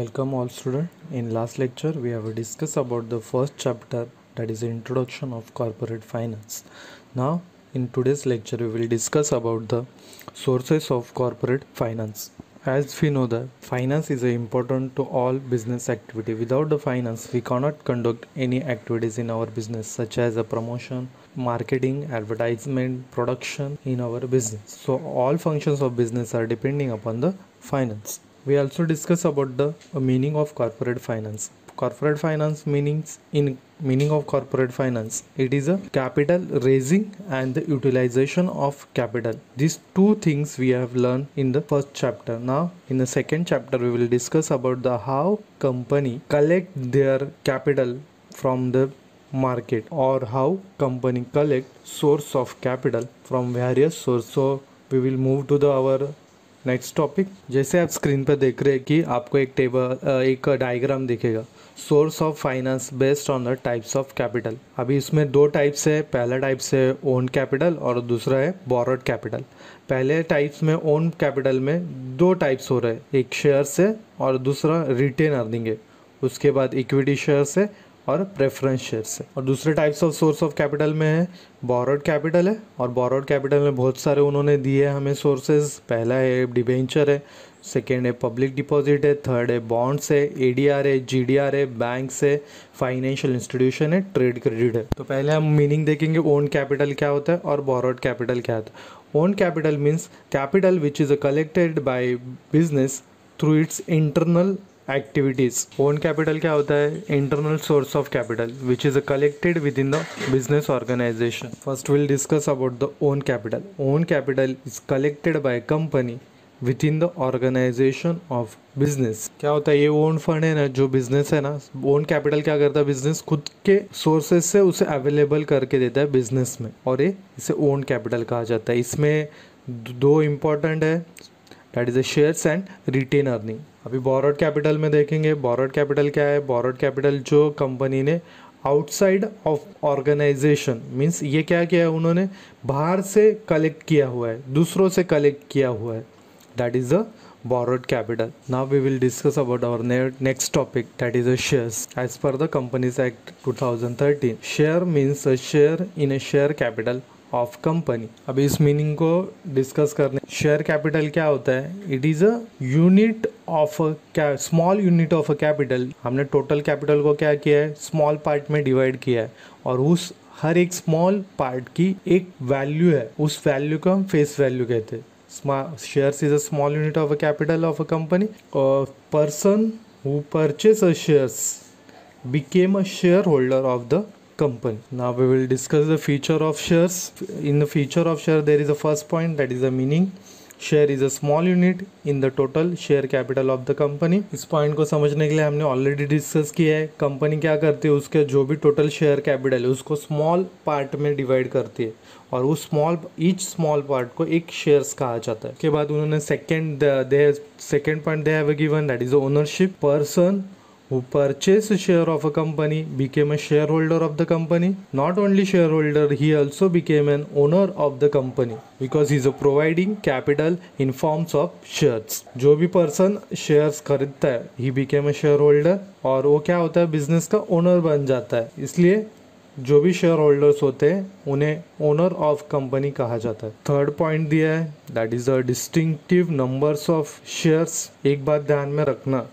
Welcome all students. In last lecture we have discussed about the first chapter, that is the introduction of corporate finance. Now in today's lecture we will discuss about the sources of corporate finance. As we know that finance is important to all business activity. Without the finance we cannot conduct any activities in our business such as a promotion, marketing, advertisement, production in our business. So all functions of business are depending upon the finance. We also discuss about the meaning of corporate finance. Corporate finance meaning of corporate finance, it is a capital raising and the utilization of capital. These two things we have learned in the first chapter. Now in the second chapter we will discuss about the how company collect their capital from the market, or how company collect source of capital from various sources. So we will move to the our next topic. जैसे आप screen पर देख रहे हैं कि आपको एक diagram दिखेगा, source of finance based on the types of capital. अभी इसमें दो टाइप्स है. पहला टाइप्स है ओन कैपिटल और दूसरा है बोरोड कैपिटल. पहले टाइप्स में ओन कैपिटल में दो टाइप्स हो रहे हैं, एक शेयर से और दूसरा रिटेन अर्निंग है. उसके बाद इक्विटी शेयर से और प्रेफरेंस शेयर से. और दूसरे types of source of capital में है बोरोड कैपिटल है. और बोरोड कैपिटल में बहुत सारे उन्होंने दिए हैं हमें सोर्सेज. पहला है डिबेंचर है, सेकेंड है पब्लिक डिपॉजिट है, थर्ड है बॉन्ड्स है, एडीआर है, जीडीआर है, बैंक्स है, फाइनेंशियल इंस्टीट्यूशन है, ट्रेड क्रेडिट है. तो पहले हम मीनिंग देखेंगे ओन कैपिटल क्या होता है और बोरोड कैपिटल क्या होता है. Own capital means capital which is collected by business through its internal activities. Own capital क्या होता है? Internal source of capital which is collected within the business organisation. First will discuss about the own capital. Own capital is collected by company within the organisation of business. क्या होता है? ये own fund है ना, जो business है ना, own capital क्या करता है? बिजनेस खुद के सोर्सेज से उसे अवेलेबल करके देता है बिजनेस में, और ये इसे ओन कैपिटल कहा जाता है. इसमें दो इम्पोर्टेंट है, that is the shares and retain earning. अभी बोरोड कैपिटल में देखेंगे. बोरोड कैपिटल क्या है? बोरोड कैपिटल जो कंपनी ने आउटसाइड ऑफ ऑर्गेनाइजेशन, मीन्स ये क्या किया है? उन्होंने बाहर से कलेक्ट किया हुआ है, दूसरों से कलेक्ट किया हुआ है, that is the borrowed capital. Now we will discuss about our next topic, that is the shares. As per the Companies Act 2013, share means a share in a share capital of company. अभी इस meaning को discuss करने. Share capital क्या होता है? It is a unit of a small unit of a capital. हमने total capital को क्या किया है? स्मॉल पार्ट में डिवाइड किया है, और उस हर एक स्मॉल पार्ट की एक वैल्यू है, उस वैल्यू को हम फेस वैल्यू कहते हैं. Shares is a small unit of a capital of a company. A person who purchases shares became a shareholder of the company. Now we will discuss the feature of shares. In the feature of share there is a first point, that is the meaning. Share is a small unit in the total share capital of the company. इस point को समझने के लिए हमने already discuss किया है. Company क्या करती है? उसके जो भी टोटल शेयर कैपिटल है उसको स्मॉल पार्ट में डिवाइड करती है, और उस ईच स्मॉल पार्ट को एक शेयर्स कहा जाता है. उसके बाद उन्होंने second point they have given, that is ownership. Person who purchased a share of a company became a shareholder of the company. Not only shareholder, he also became an owner of the company because he is providing capital in forms of shares. जो भी person shares खरीदता है, he became a shareholder, और वो क्या होता है? Business का ओनर बन जाता है. इसलिए जो भी शेयर होल्डर्स होते हैं उन्हें ओनर ऑफ कंपनी कहा जाता है. थर्ड पॉइंट दिया है, that is the distinctive numbers of shares. एक बात ध्यान में रखना,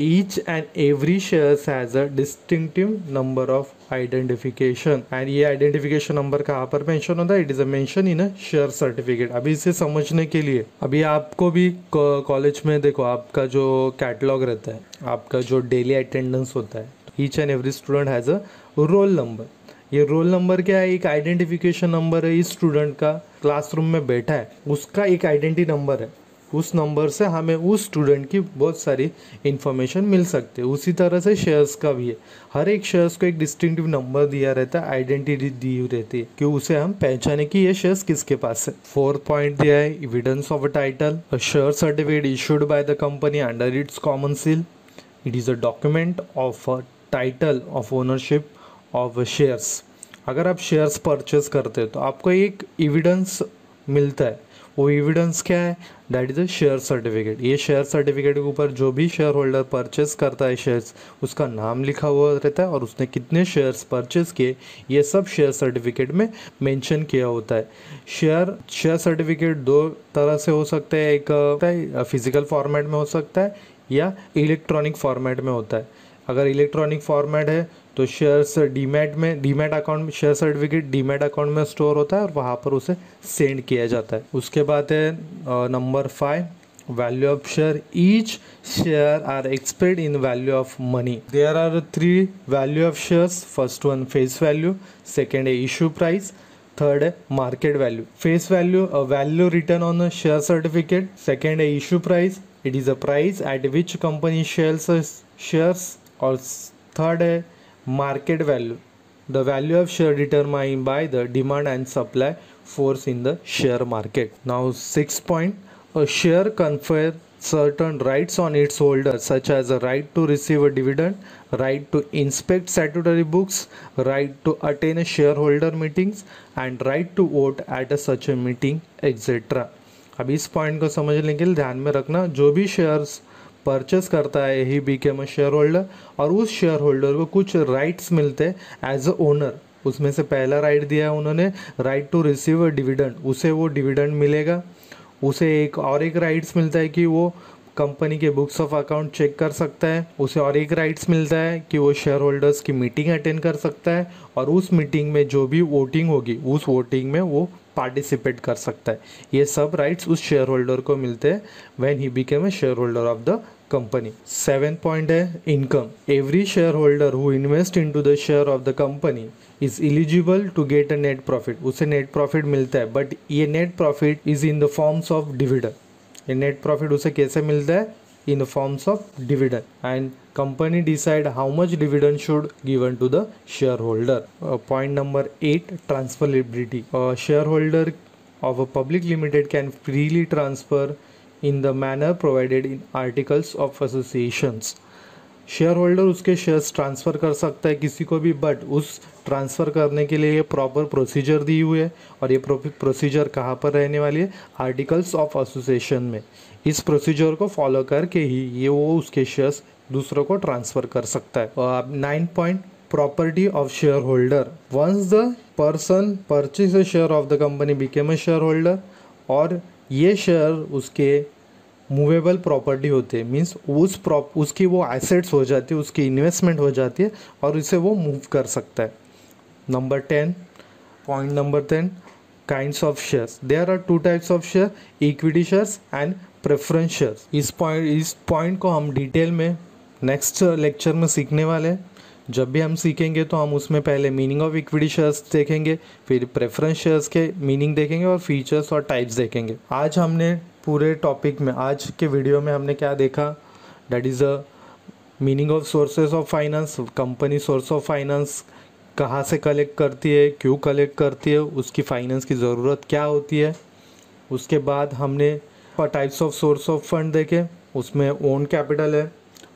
each and every shares has a distinctive number of identification, and ये identification number कहाँ पर मेंशन होता है? It is a mention in a share certificate. अभी इसे समझने के लिए, अभी आपको भी कॉलेज में देखो, आपका जो कैटलॉग रहता है, आपका जो डेली अटेंडेंस होता है, each and every student has a roll number. ये रोल नंबर क्या है? एक आइडेंटिफिकेशन नंबर है. इस स्टूडेंट का क्लासरूम में बैठा है, उसका एक आइडेंटिटी नंबर है. उस नंबर से हमें उस स्टूडेंट की बहुत सारी इन्फॉर्मेशन मिल सकती है. उसी तरह से शेयर्स का भी है. हर एक शेयर्स को एक डिस्टिंक्टिव नंबर दिया रहता है, आइडेंटिटी दी रहती है कि उसे हम पहचाने कि ये शेयर्स किसके पास है. फोर्थ पॉइंट दिया है, evidence of a title. A share certificate issued by the company under its common seal. It is a document of a title of ownership of shares. अगर आप शेयर्स परचेस करते हो तो आपको एक एविडेंस मिलता है. वो एविडेंस क्या है? That is a share certificate. ये शेयर सर्टिफिकेट के ऊपर जो भी शेयर होल्डर परचेस करता है शेयर्स, उसका नाम लिखा हुआ रहता है और उसने कितने शेयर्स परचेस किए, ये सब शेयर सर्टिफिकेट में मेंशन किया होता है। शेयर सर्टिफिकेट दो तरह से हो सकता है, एक फिजिकल फॉर्मेट में हो सकता है या इलेक्ट्रॉनिक फॉर्मेट में होता है। अगर इलेक्ट्रॉनिक फॉर्मेट है तो शेयर्स डीमैट अकाउंट में शेयर सर्टिफिकेट डीमैट अकाउंट में स्टोर होता है और वहाँ पर उसे सेंड किया जाता है। उसके बाद है number 5, value of share. Each share are expressed in value of money. There are 3 value of shares. First one face value, second है इशू प्राइस, थर्ड है market value. Face value, a value return on a share certificate. Second है issue price, it is a price at which company sells shares. और third है market value, the value of share determined by the demand and supply force in the share market. Now 6th point, a share confers certain rights on its holder, such as a right to receive a dividend, right to inspect statutory books, right to attend a shareholder meetings, and right to vote at such a meeting, etc. अब इस point को समझने के लिए ध्यान में रखना, जो भी शेयर्स परचेस करता है ही बिकेम अ शेयर होल्डर, और उस शेयर होल्डर को कुछ राइट्स मिलते हैं एज अ ओनर। उसमें से पहला राइट दिया है उन्होंने, right to receive a dividend, उसे वो डिविडेंड मिलेगा। उसे एक राइट्स मिलता है कि वो कंपनी के बुक्स ऑफ अकाउंट चेक कर सकता है। उसे और एक राइट्स मिलता है कि वो शेयर होल्डर्स की मीटिंग अटेंड कर सकता है और उस मीटिंग में जो भी वोटिंग होगी उस वोटिंग में वो पार्टिसिपेट कर सकता है। ये सब राइट्स उस शेयर होल्डर को मिलते हैं when he became a share holder of the company. 7th point है income. Every share holder who invest into the share of the company is eligible to get a net profit. उसे net profit मिलता है, but ये net profit is in the forms of dividend. ये net profit उसे कैसे मिलता है? In the forms of dividend, and company decide how much dividend should given to the shareholder. Point number 8, transferability. Shareholder of a public limited can freely transfer in the manner provided in articles of associations. Share holder उसके shares transfer कर सकता है किसी को भी, but उस transfer करने के लिए ये प्रॉपर प्रोसीजर दी हुई है, और ये प्रोसीजर कहाँ पर रहने वाली है? आर्टिकल्स ऑफ एसोसिएशन में। इस प्रोसीजर को फॉलो करके ही ये वो उसके शेयर्स दूसरों को ट्रांसफ़र कर सकता है। 9th point, property of shareholder. Once the person purchase a share of the company became a shareholder, और ये शेयर उसके मूवेबल प्रॉपर्टी होते हैं, मीन्स उसकी वो एसेट्स हो जाती है, उसकी इन्वेस्टमेंट हो जाती है और इसे वो मूव कर सकता है। Number 10, point number 10, kinds of shares. There are 2 types of share, equity shares and preference shares. इस पॉइंट को हम डिटेल में नेक्स्ट लेक्चर में सीखने वाले हैं। जब भी हम सीखेंगे तो हम उसमें पहले मीनिंग ऑफ इक्विटी शेयर्स देखेंगे, फिर प्रेफरेंस शेयर्स के मीनिंग देखेंगे और फीचर्स और टाइप्स देखेंगे। आज हमने पूरे टॉपिक में, आज के वीडियो में हमने क्या देखा? That is a meaning of sources of finance. Company source of finance कहाँ से कलेक्ट करती है, क्यों कलेक्ट करती है, उसकी फाइनेंस की ज़रूरत क्या होती है। उसके बाद हमने types of source of fund देखे, उसमें ओन कैपिटल है,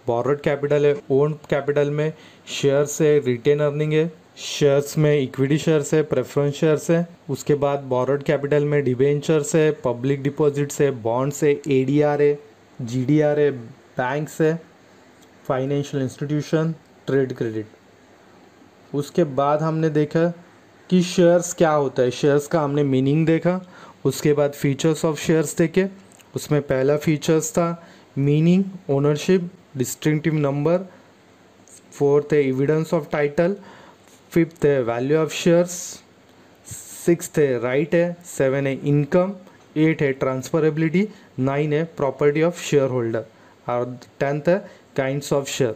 बॉरोड कैपिटल है। ओन कैपिटल में शेयर्स है, रिटेन अर्निंग है, शेयर्स में इक्विटी शेयर्स है, प्रेफरेंस शेयर्स है। उसके बाद बॉरोड कैपिटल में डिबेंचर्स है, पब्लिक डिपॉजिट्स है, बॉन्ड्स है, एडीआर है, जीडीआर है, बैंक्स है, फाइनेंशियल इंस्टीट्यूशन, ट्रेड क्रेडिट। उसके बाद हमने देखा कि शेयर्स क्या होता है, शेयर्स का हमने मीनिंग देखा। उसके बाद फीचर्स ऑफ शेयर्स देखे, उसमें पहला फीचर्स था meaning, ownership, distinctive number. 4th है एविडेंस ऑफ टाइटल। 5th है वैल्यू ऑफ शेयर्स। 6th है राइट है। 7 है इनकम। 8 है ट्रांसफरेबिलिटी। 9 है प्रॉपर्टी ऑफ शेयर होल्डर। और 10th है काइंड्स ऑफ शेयर।